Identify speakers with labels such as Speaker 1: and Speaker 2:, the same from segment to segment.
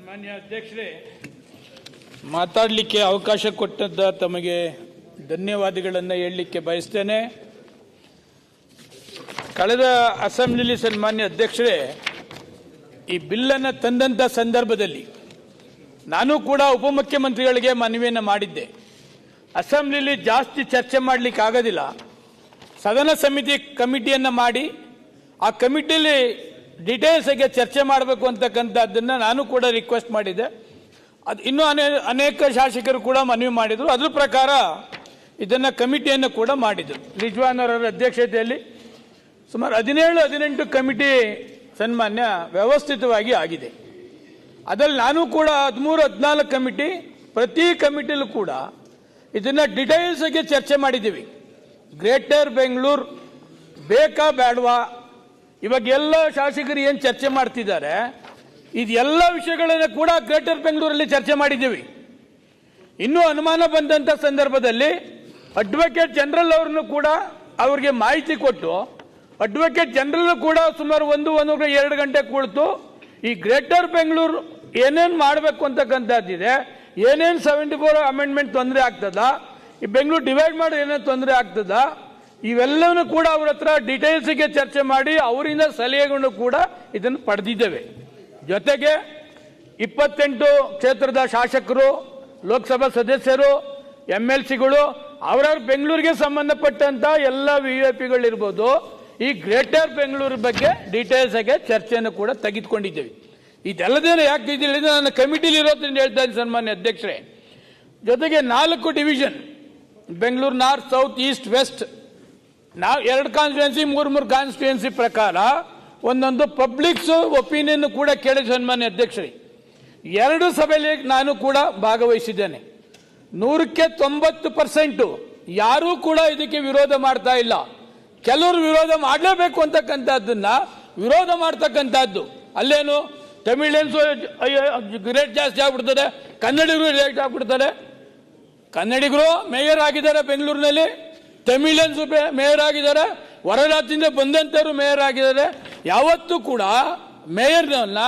Speaker 1: ಸನ್ಮಾನ್ಯ ಅಧ್ಯಕ್ಷರೇ, ಮಾತಾಡಲಿಕ್ಕೆ ಅವಕಾಶ ಕೊಟ್ಟದ್ದ ತಮಗೆ ಧನ್ಯವಾದಗಳನ್ನು ಹೇಳಲಿಕ್ಕೆ ಬಯಸ್ತೇನೆ. ಕಳೆದ ಅಸೆಂಬ್ಲಿಲಿ ಸನ್ಮಾನ್ಯ ಅಧ್ಯಕ್ಷರೇ, ಈ ಬಿಲ್ಲನ್ನು ತಂದಂಥ ಸಂದರ್ಭದಲ್ಲಿ ನಾನು ಕೂಡ ಉಪಮುಖ್ಯಮಂತ್ರಿಗಳಿಗೆ ಮನವಿಯನ್ನು ಮಾಡಿದ್ದೆ. ಅಸೆಂಬ್ಲಿಲಿ ಜಾಸ್ತಿ ಚರ್ಚೆ ಮಾಡಲಿಕ್ಕೆ ಆಗೋದಿಲ್ಲ, ಸದನ ಸಮಿತಿ ಕಮಿಟಿಯನ್ನು ಮಾಡಿ ಆ ಕಮಿಟಿಯಲ್ಲಿ ಡೀಟೇಲ್ಸ್ ಆಗಿ ಚರ್ಚೆ ಮಾಡಬೇಕು ಅಂತಕ್ಕಂಥದ್ದನ್ನು ನಾನು ಕೂಡ ರಿಕ್ವೆಸ್ಟ್ ಮಾಡಿದ್ದೆ. ಅದು ಇನ್ನೂ ಅನೇಕ ಶಾಸಕರು ಕೂಡ ಮನವಿ ಮಾಡಿದರು. ಅದ್ರ ಪ್ರಕಾರ ಇದನ್ನು ಕಮಿಟಿಯನ್ನು ಕೂಡ ಮಾಡಿದರು. ರಿಜ್ವಾನ್ ಅವರ ಅಧ್ಯಕ್ಷತೆಯಲ್ಲಿ ಸುಮಾರು 17-18 ಕಮಿಟಿ ಸನ್ಮಾನ್ಯ ವ್ಯವಸ್ಥಿತವಾಗಿ ಆಗಿದೆ. ಅದರಲ್ಲಿ ನಾನು ಕೂಡ 13-14 ಕಮಿಟಿ, ಪ್ರತಿ ಕಮಿಟಿಲೂ ಕೂಡ ಇದನ್ನು ಡೀಟೇಲ್ಸ್ ಆಗಿ ಚರ್ಚೆ ಮಾಡಿದ್ದೀವಿ. ಗ್ರೇಟರ್ ಬೆಂಗಳೂರು ಬೇಕಾ ಬೇಡವಾ, ಇವಾಗ ಎಲ್ಲ ಶಾಸಕರು ಏನು ಚರ್ಚೆ ಮಾಡ್ತಿದ್ದಾರೆ, ಇದೆಲ್ಲ ವಿಷಯಗಳನ್ನು ಕೂಡ ಗ್ರೇಟರ್ ಬೆಂಗಳೂರಲ್ಲಿ ಚರ್ಚೆ ಮಾಡಿದ್ದೀವಿ. ಇನ್ನೂ ಅನುಮಾನ ಬಂದಂಥ ಸಂದರ್ಭದಲ್ಲಿ ಅಡ್ವೊಕೇಟ್ ಜನರಲ್ ಅವ್ರನ್ನು ಕೂಡ ಅವ್ರಿಗೆ ಮಾಹಿತಿ ಕೊಟ್ಟು, ಅಡ್ವೊಕೇಟ್ ಜನರಲ್ ಕೂಡ ಸುಮಾರು 1-2 ಗಂಟೆ ಕುಳಿತು ಈ ಗ್ರೇಟರ್ ಬೆಂಗಳೂರು ಏನೇನು ಮಾಡಬೇಕು ಅಂತಕ್ಕಂಥದ್ದಿದೆ, ಏನೇನು 74 ಅಮೆಂಡ್ಮೆಂಟ್ ತೊಂದರೆ ಆಗ್ತದ, ಈ ಬೆಂಗಳೂರು ಡಿವೈಡ್ ಮಾಡಿ ಏನೇನು ತೊಂದರೆ ಆಗ್ತದ, ಇವೆಲ್ಲವನ್ನೂ ಕೂಡ ಅವ್ರ ಹತ್ರ ಡೀಟೇಲ್ಸ್ಗೆ ಚರ್ಚೆ ಮಾಡಿ ಅವರಿಂದ ಸಲಹೆಗಳನ್ನು ಕೂಡ ಇದನ್ನು ಪಡೆದಿದ್ದೇವೆ. ಜೊತೆಗೆ 28 ಕ್ಷೇತ್ರದ ಶಾಸಕರು, ಲೋಕಸಭಾ ಸದಸ್ಯರು, MLCಗಳು ಅವರವ್ರ ಬೆಂಗಳೂರಿಗೆ ಸಂಬಂಧಪಟ್ಟಂತ ಎಲ್ಲ VIPಗಳಿರ್ಬೋದು, ಈ ಗ್ರೇಟರ್ ಬೆಂಗಳೂರು ಬಗ್ಗೆ ಡೀಟೇಲ್ಸ್ ಆಗಿ ಚರ್ಚೆಯನ್ನು ಕೂಡ ತೆಗೆದುಕೊಂಡಿದ್ದೇವೆ. ಇದೆಲ್ಲದೇನು ಯಾಕೆ ಇದಿಲ್ಲ, ನನ್ನ ಕಮಿಟಿಲಿ ಇರೋದ್ರಿಂದ ಹೇಳ್ತಾ ಇದ್ದೀನಿ ಸನ್ಮಾನ್ಯ ಅಧ್ಯಕ್ಷರೇ. ಜೊತೆಗೆ 4 division, Bengaluru north, south, east, west, ನಾವು 2 ಕಾನ್ಸ್ಟಿಟ್ಯೂನ್ಸಿ 3 ಕಾನ್ಸ್ಟಿಟ್ಯೂನ್ಸಿ ಪ್ರಕಾರ ಒಂದೊಂದು ಪಬ್ಲಿಕ್ಸ್ ಒಪಿನಿಯನ್ ಕೂಡ ಕೇಳಿದ ಸನ್ಮಾನ್ಯ ಅಧ್ಯಕ್ಷರೇ. 2 ಸಭೆಯಲ್ಲಿ ನಾನು ಕೂಡ ಭಾಗವಹಿಸಿದ್ದೇನೆ. 100% ಯಾರೂ ಕೂಡ ಇದಕ್ಕೆ ವಿರೋಧ ಮಾಡ್ತಾ ಇಲ್ಲ. ಕೆಲವರು ವಿರೋಧ ಮಾಡಲೇಬೇಕು ಅಂತಕ್ಕಂಥದ್ದನ್ನ ವಿರೋಧ ಮಾಡ್ತಕ್ಕಂಥದ್ದು. ಅಲ್ಲೇನು ತಮಿಳಿಯನ್ಸು ರೇಟ್ ಜಾಸ್ತಿ ಆಗ್ಬಿಡ್ತದೆ, ಕನ್ನಡಿಗರು ರೇಟ್ ಆಗ್ಬಿಡ್ತಾರೆ. ಕನ್ನಡಿಗರು ಮೇಯರ್ ಆಗಿದ್ದಾರೆ ಬೆಂಗಳೂರಿನಲ್ಲಿ, ತಮಿಳಿಯನ್ಸ್ ಮೇಯರ್ ಆಗಿದ್ದಾರೆ, ಹೊರ ರಾಜ್ಯದಿಂದ ಬಂದಂಥವ್ರು ಮೇಯರ್ ಆಗಿದ್ದಾರೆ. ಯಾವತ್ತೂ ಕೂಡ ಮೇಯರ್ನ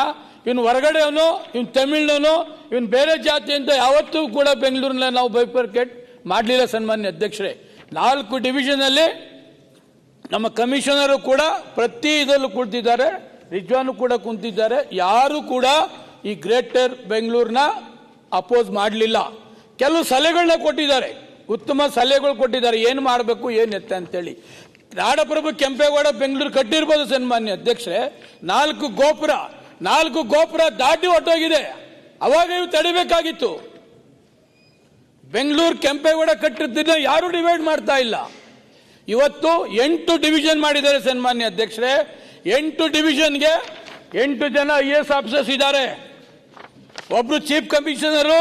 Speaker 1: ಇವನು ಹೊರಗಡೆಯವನು, ಇವನು ತಮಿಳ್ನವನು, ಇವನು ಬೇರೆ ಜಾತಿ ಅಂತ ಯಾವತ್ತೂ ಕೂಡ ಬೆಂಗಳೂರಿನಲ್ಲಿ ನಾವು ಬೈಫರ್ಕೇಟ್ ಮಾಡಲಿಲ್ಲ ಸನ್ಮಾನ್ಯ ಅಧ್ಯಕ್ಷರೇ. 4 ಡಿವಿಷನಲ್ಲಿ ನಮ್ಮ ಕಮಿಷನರು ಕೂಡ ಪ್ರತಿ ಇದರಲ್ಲೂ ಕುಳಿತಿದ್ದಾರೆ, ರಿಜ್ವಾನು ಕೂಡ ಕುಂತಿದ್ದಾರೆ. ಯಾರು ಕೂಡ ಈ ಗ್ರೇಟರ್ ಬೆಂಗಳೂರನ್ನ ಅಪೋಸ್ ಮಾಡಲಿಲ್ಲ. ಕೆಲವು ಸಲಹೆಗಳನ್ನ ಕೊಟ್ಟಿದ್ದಾರೆ, ಉತ್ತಮ ಸಲಹೆಗಳು ಕೊಟ್ಟಿದ್ದಾರೆ, ಏನು ಮಾಡಬೇಕು ಏನು ಎತ್ತ ಅಂತೇಳಿ. ನಾಡಪ್ರಭು ಕೆಂಪೇಗೌಡ ಬೆಂಗಳೂರು ಕಟ್ಟಿರ್ಬೋದು ಸನ್ಮಾನ್ಯ ಅಧ್ಯಕ್ಷರೇ, 4 ಗೋಪುರ ದಾಟಿ ಹೊಟ್ಟೋಗಿದೆ. ಅವಾಗ ಇವು ತಡಿಬೇಕಾಗಿತ್ತು. ಬೆಂಗಳೂರು ಕೆಂಪೇಗೌಡ ಕಟ್ಟಿದ್ದನ್ನ ಯಾರು ಡಿವೈಡ್ ಮಾಡ್ತಾ ಇಲ್ಲ. ಇವತ್ತು 8 ಡಿವಿಷನ್ ಮಾಡಿದ್ದಾರೆ ಸನ್ಮಾನ್ಯ ಅಧ್ಯಕ್ಷರೇ. 8 ಡಿವಿಷನ್ಗೆ 8 ಜನ IAS ಆಫೀಸರ್ಸ್ ಇದ್ದಾರೆ. ಒಬ್ರು ಚೀಫ್ ಕಮಿಷನರು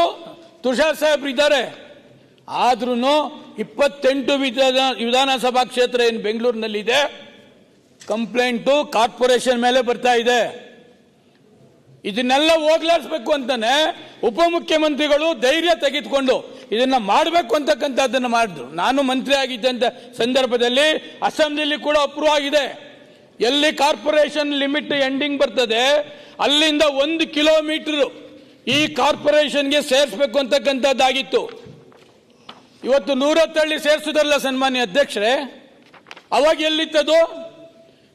Speaker 1: ತುಷಾರ್ ಸಾಹೇಬ್ರು ಇದ್ದಾರೆ. ಆದ್ರೂ 28 ವಿಧಾನಸಭಾ ಕ್ಷೇತ್ರ ಏನು ಬೆಂಗಳೂರಿನಲ್ಲಿ ಇದೆ, ಕಂಪ್ಲೇಂಟು ಕಾರ್ಪೊರೇಷನ್ ಮೇಲೆ ಬರ್ತಾ ಇದೆ. ಇದನ್ನೆಲ್ಲ ಹೋಗ್ಲಾಡಿಸಬೇಕು ಅಂತಾನೆ ಉಪಮುಖ್ಯಮಂತ್ರಿಗಳು ಧೈರ್ಯ ತೆಗೆದುಕೊಂಡು ಇದನ್ನ ಮಾಡಬೇಕು ಅಂತಕ್ಕಂಥದ್ದನ್ನು ಮಾಡಿದ್ರು. ನಾನು ಮಂತ್ರಿ ಆಗಿದ್ದಂತ ಸಂದರ್ಭದಲ್ಲಿ ಅಸೆಂಬ್ಲಿಲಿ ಕೂಡ ಅಪ್ರೂವ್ ಆಗಿದೆ. ಎಲ್ಲಿ ಕಾರ್ಪೊರೇಷನ್ ಲಿಮಿಟ್ ಎಂಡಿಂಗ್ ಬರ್ತದೆ ಅಲ್ಲಿಂದ 1 ಕಿಲೋಮೀಟರ್ ಈ ಕಾರ್ಪೊರೇಷನ್ಗೆ ಸೇರಿಸಬೇಕು ಅಂತಕ್ಕಂಥದ್ದಾಗಿತ್ತು. ಇವತ್ತು 110 ಸೇರಿಸಿದ್ರಲ್ಲ ಸನ್ಮಾನ್ಯ ಅಧ್ಯಕ್ಷರೇ, ಅವಾಗ ಎಲ್ಲಿತ್ತದು?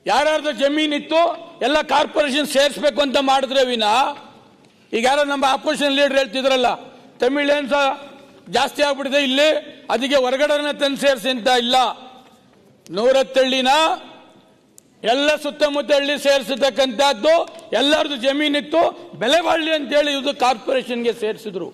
Speaker 1: ಯಾರ್ಯಾರ್ದು ಜಮೀನಿತ್ತು ಎಲ್ಲ ಕಾರ್ಪೊರೇಷನ್ ಸೇರಿಸಬೇಕು ಅಂತ ಮಾಡಿದ್ರೆ ವಿನ, ಈಗ ಯಾರೋ ನಮ್ಮ ಅಪೋಸಿಷನ್ ಲೀಡರ್ ಹೇಳ್ತಿದ್ರಲ್ಲ, ತಮಿಳಿಯನ್ಸ್ ಜಾಸ್ತಿ ಆಗ್ಬಿಟ್ಟಿದೆ ಇಲ್ಲಿ, ಅದಕ್ಕೆ ಹೊರಗಡೆ ತಂದು ಸೇರಿಸಿ ಅಂತ ಇಲ್ಲ. 110 ಎಲ್ಲ ಸುತ್ತಮುತ್ತ ಹಳ್ಳಿ ಸೇರಿಸತಕ್ಕಂಥದ್ದು, ಎಲ್ಲರದು ಜಮೀನಿತ್ತು, ಬೆಲೆ ಬಾಳ್ಲಿ ಅಂತೇಳಿ ಇದು ಕಾರ್ಪೊರೇಷನ್ಗೆ ಸೇರಿಸಿದ್ರು.